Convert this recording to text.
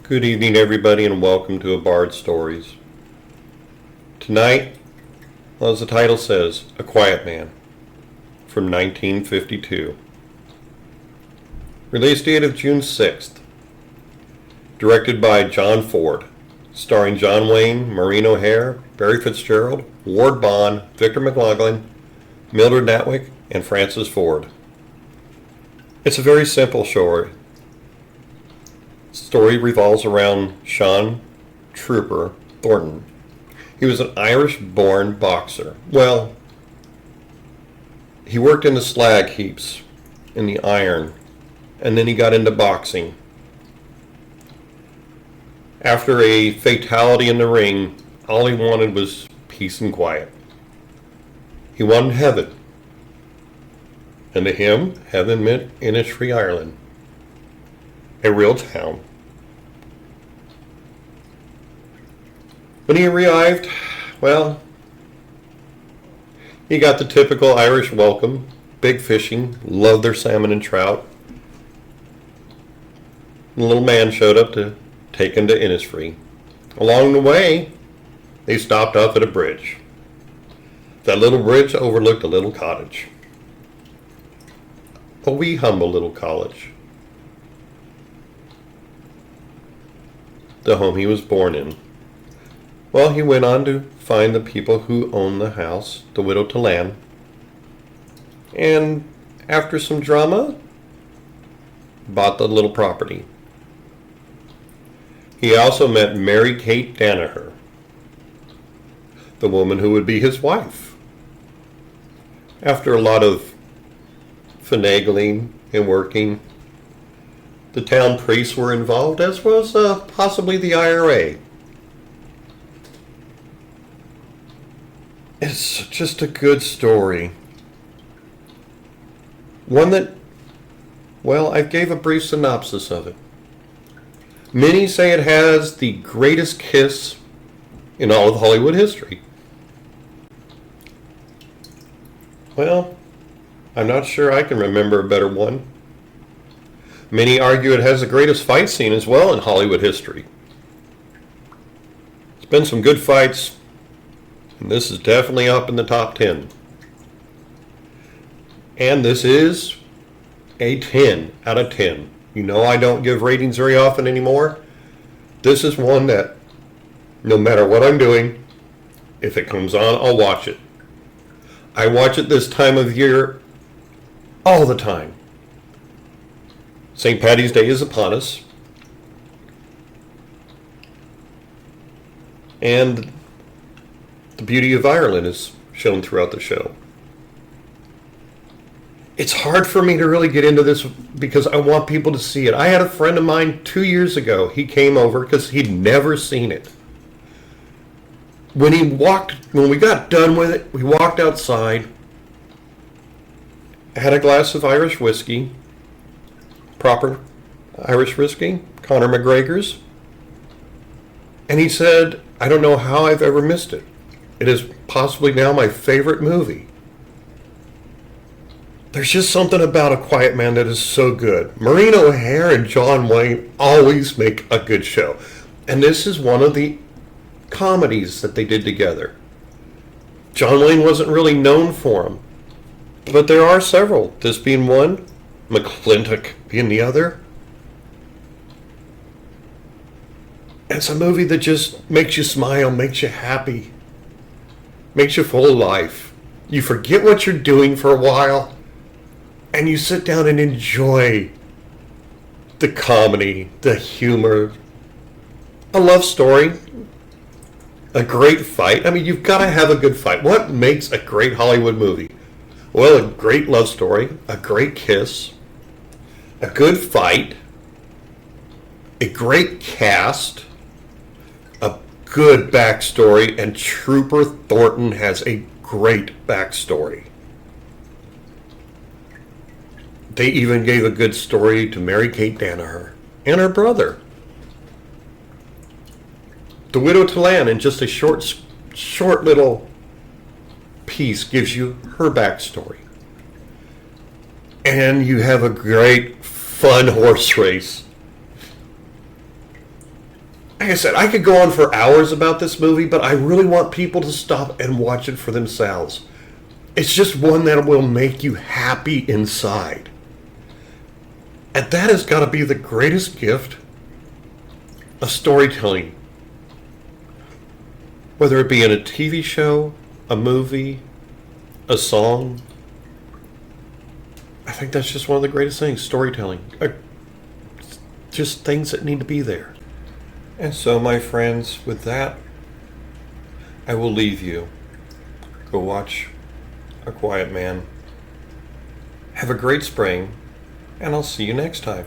Good evening, everybody, and welcome to A Bard Stories. Tonight, as the title says, A Quiet Man, from 1952. Release date of June 6th. Directed by John Ford, starring John Wayne, Maureen O'Hare, Barry Fitzgerald, Ward Bond, Victor McLaughlin, Mildred Natwick, and Francis Ford. It's a very simple story. The story revolves around Sean Trooper Thornton. He was an Irish-born boxer. Well, he worked in the slag heaps, in the iron, and then he got into boxing. After a fatality in the ring, all he wanted was peace and quiet. He wanted heaven. And to him, heaven meant Innisfree, Ireland. A real town. When he arrived, well, he got the typical Irish welcome, big fishing, loved their salmon and trout. The little man showed up to take him to Innisfree. Along the way, they stopped off at a bridge. That little bridge overlooked a little cottage. A wee humble little cottage. The home he was born in. Well, he went on to find the people who owned the house, the widow Talan. And after some drama, bought the little property. He also met Mary Kate Danaher, the woman who would be his wife. After a lot of finagling and working, the town priests were involved, as was possibly the IRA. It's just a good story. One that, well, I gave a brief synopsis of it. Many say it has the greatest kiss in all of Hollywood history. Well, I'm not sure I can remember a better one. Many argue it has the greatest fight scene as well in Hollywood history. It's been some good fights, and this is definitely up in the top 10. And this is a 10 out of 10. You know I don't give ratings very often anymore. This is one that, no matter what I'm doing, if it comes on, I'll watch it. I watch it this time of year all the time. St. Paddy's Day is upon us. And the beauty of Ireland is shown throughout the show. It's hard for me to really get into this because I want people to see it. I had a friend of mine 2 years ago. He came over because he'd never seen it. When we got done with it, we walked outside, had a glass of Irish whiskey, proper Irish whiskey, Conor McGregor's. And he said, I don't know how I've ever missed it. It is possibly now my favorite movie. There's just something about A Quiet Man that is so good. Maureen O'Hare and John Wayne always make a good show. And this is one of the comedies that they did together. John Wayne wasn't really known for them, but there are several. This being one, McClintock being the other. It's a movie that just makes you smile, makes you happy, makes you full of life. You forget what you're doing for a while, and you sit down and enjoy the comedy, the humor, a love story, a great fight. I mean, you've got to have a good fight. What makes a great Hollywood movie? Well, a great love story, a great kiss, a good fight, a great cast, a good backstory, and Trooper Thornton has a great backstory. They even gave a good story to Mary Kate Danaher and her brother. The widow Talan, in just a short little piece, gives you her backstory. And you have a great, fun horse race. like I said, I could go on for hours about this movie, but I really want people to stop and watch it for themselves. It's just one that will make you happy inside. And that has got to be the greatest gift of storytelling. Whether it be in a TV show, a movie, a song. I think that's just one of the greatest things, storytelling. Just things that need to be there. And so, my friends, with that, I will leave you. Go watch A Quiet Man. Have a great spring, and I'll see you next time.